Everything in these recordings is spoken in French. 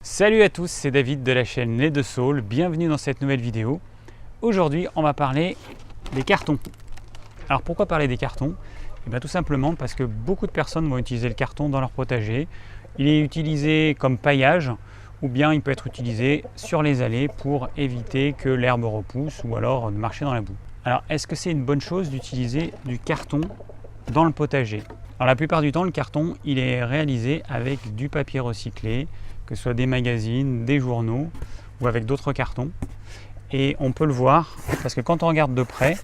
Salut à tous, c'est David de la chaîne Les Deux Saules, bienvenue dans cette nouvelle vidéo. Aujourd'hui, on va parler des cartons. Alors pourquoi parler des cartons? Bien, tout simplement parce que beaucoup de personnes vont utiliser le carton dans leur potager. Il est utilisé comme paillage ou bien il peut être utilisé sur les allées pour éviter que l'herbe repousse ou alors de marcher dans la boue. Alors est-ce que c'est une bonne chose d'utiliser du carton dans le potager? Alors la plupart du temps, le carton il est réalisé avec du papier recyclé, que ce soit des magazines, des journaux ou avec d'autres cartons. Et on peut le voir parce que quand on regarde de près,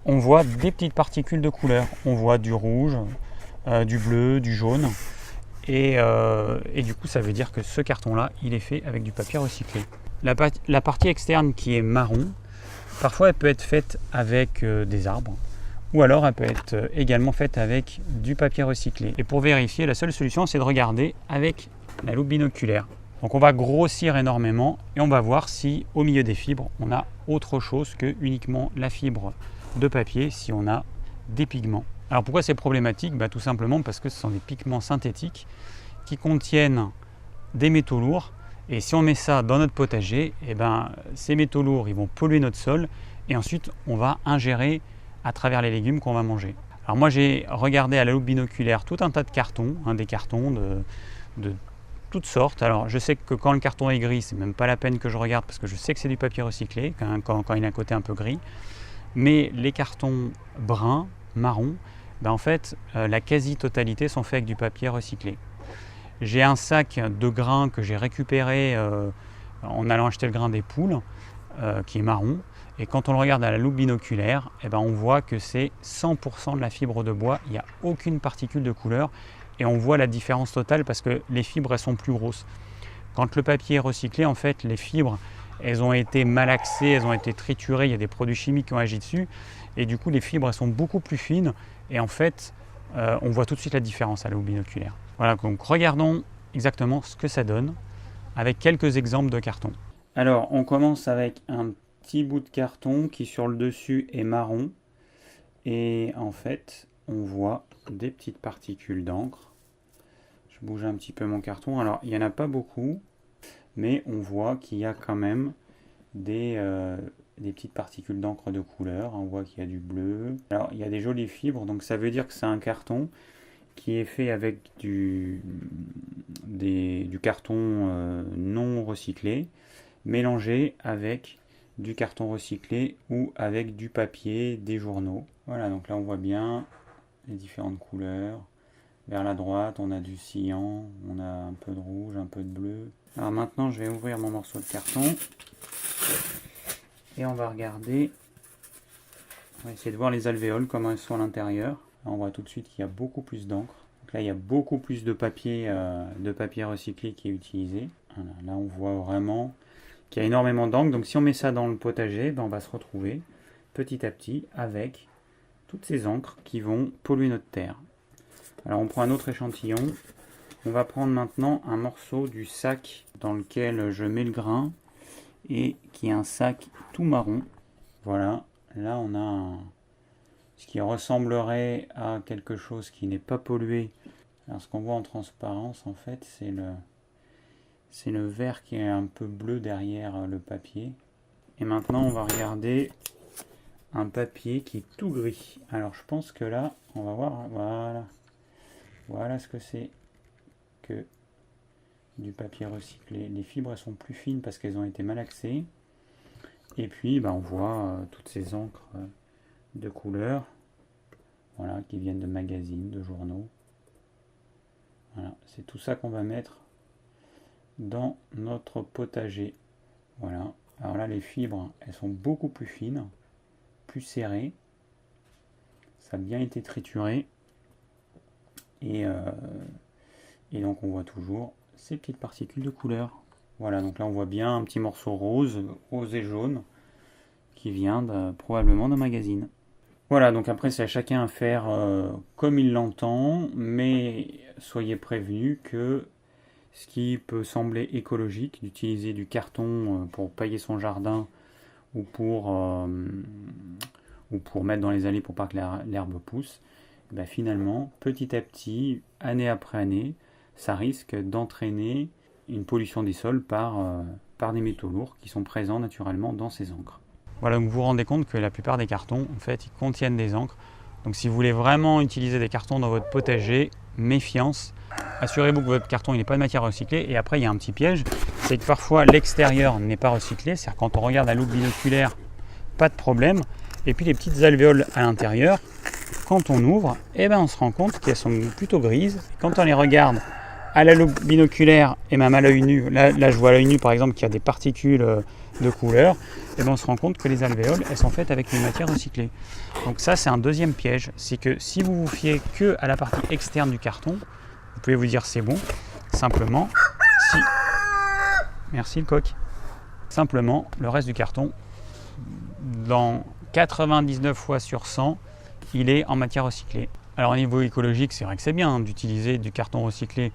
on voit des petites particules de couleur. On voit du rouge, du bleu, du jaune. Et du coup, ça veut dire que ce carton-là, il est fait avec du papier recyclé. La partie externe qui est marron, parfois elle peut être faite avec des arbres. Ou alors elle peut être également faite avec du papier recyclé. Et pour vérifier, la seule solution, c'est de regarder avec la loupe binoculaire. Donc on va grossir énormément et on va voir si au milieu des fibres, on a autre chose que uniquement la fibre de papier, si on a des pigments. Alors pourquoi c'est problématique? Tout simplement parce que ce sont des pigments synthétiques qui contiennent des métaux lourds. Et si on met ça dans notre potager, ces métaux lourds ils vont polluer notre sol et ensuite on va ingérer à travers les légumes qu'on va manger. Alors moi j'ai regardé à la loupe binoculaire tout un tas de cartons, des cartons de toutes sortes. Alors je sais que quand le carton est gris, c'est même pas la peine que je regarde parce que je sais que c'est du papier recyclé quand il a un côté un peu gris. Mais les cartons bruns, marron, en fait la quasi-totalité sont faits avec du papier recyclé. J'ai un sac de grains que j'ai récupéré en allant acheter le grain des poules qui est marron. Et quand on le regarde à la loupe binoculaire, on voit que c'est 100% de la fibre de bois, il n'y a aucune particule de couleur et on voit la différence totale parce que les fibres elles sont plus grosses. Quand le papier est recyclé, en fait, les fibres elles ont été malaxées, elles ont été triturées, il y a des produits chimiques qui ont agi dessus et du coup les fibres elles sont beaucoup plus fines et en fait on voit tout de suite la différence à la loupe binoculaire. Voilà, donc regardons exactement ce que ça donne avec quelques exemples de carton. Alors on commence avec un petit bout de carton qui sur le dessus est marron et en fait on voit des petites particules d'encre. Je bouge un petit peu mon carton, alors il n'y en a pas beaucoup mais on voit qu'il y a quand même des petites particules d'encre de couleur. On voit qu'il y a du bleu, alors il y a des jolies fibres, donc ça veut dire que c'est un carton qui est fait avec du carton non recyclé mélangé avec du carton recyclé ou avec du papier, des journaux. Voilà, donc là on voit bien les différentes couleurs. Vers la droite, on a du cyan, on a un peu de rouge, un peu de bleu. Alors maintenant, je vais ouvrir mon morceau de carton et on va regarder. On va essayer de voir les alvéoles, comment elles sont à l'intérieur. On voit tout de suite qu'il y a beaucoup plus d'encre. Donc là, il y a beaucoup plus de papier recyclé qui est utilisé. Voilà, là, on voit vraiment qu'il y a énormément d'encre. Donc si on met ça dans le potager, on va se retrouver petit à petit avec toutes ces encres qui vont polluer notre terre. Alors on prend un autre échantillon. On va prendre maintenant un morceau du sac dans lequel je mets le grain et qui est un sac tout marron. Voilà, là on a ce qui ressemblerait à quelque chose qui n'est pas pollué. Alors ce qu'on voit en transparence en fait c'est le vert qui est un peu bleu derrière le papier. Et maintenant on va regarder un papier qui est tout gris. Alors je pense que là on va voir, voilà ce que c'est que du papier recyclé. Les fibres elles sont plus fines parce qu'elles ont été malaxées. Et puis on voit toutes ces encres de couleur, voilà, qui viennent de magazines, de journaux. Voilà, c'est tout ça qu'on va mettre dans notre potager. Voilà, alors là les fibres elles sont beaucoup plus fines, plus serrées. Ça a bien été trituré. Et donc on voit toujours ces petites particules de couleur. Voilà, donc là on voit bien un petit morceau rose et jaune qui vient probablement d'un magazine. Voilà, donc après c'est à chacun à faire comme il l'entend, mais soyez prévenus que ce qui peut sembler écologique, d'utiliser du carton pour pailler son jardin ou pour mettre dans les allées pour pas que l'herbe pousse, finalement, petit à petit, année après année, ça risque d'entraîner une pollution des sols par des métaux lourds qui sont présents naturellement dans ces encres. Voilà, donc vous vous rendez compte que la plupart des cartons, en fait, ils contiennent des encres. Donc si vous voulez vraiment utiliser des cartons dans votre potager, méfiance. Assurez-vous que votre carton n'est pas de matière recyclée. Et après, il y a un petit piège, c'est que parfois l'extérieur n'est pas recyclé. C'est-à-dire quand on regarde à loupe binoculaire, pas de problème. Et puis les petites alvéoles à l'intérieur, quand on ouvre, eh ben, on se rend compte qu'elles sont plutôt grises. Et quand on les regarde à la loupe binoculaire et même à l'œil nu, là je vois à l'œil nu par exemple qu'il y a des particules de couleur, et ben on se rend compte que les alvéoles elles sont faites avec une matière recyclée. Donc ça c'est un deuxième piège, c'est que si vous vous fiez que à la partie externe du carton, vous pouvez vous dire c'est bon, simplement si... Merci le coq. Simplement le reste du carton, dans 99 fois sur 100, il est en matière recyclée. Alors au niveau écologique, c'est vrai que c'est bien d'utiliser du carton recyclé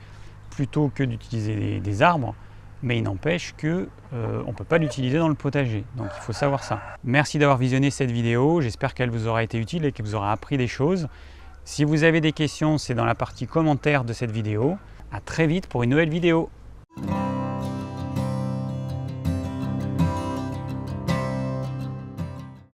plutôt que d'utiliser des arbres, mais il n'empêche que on ne peut pas l'utiliser dans le potager, donc il faut savoir ça. Merci d'avoir visionné cette vidéo, j'espère qu'elle vous aura été utile et qu'elle vous aura appris des choses. Si vous avez des questions, c'est dans la partie commentaires de cette vidéo. À très vite pour une nouvelle vidéo.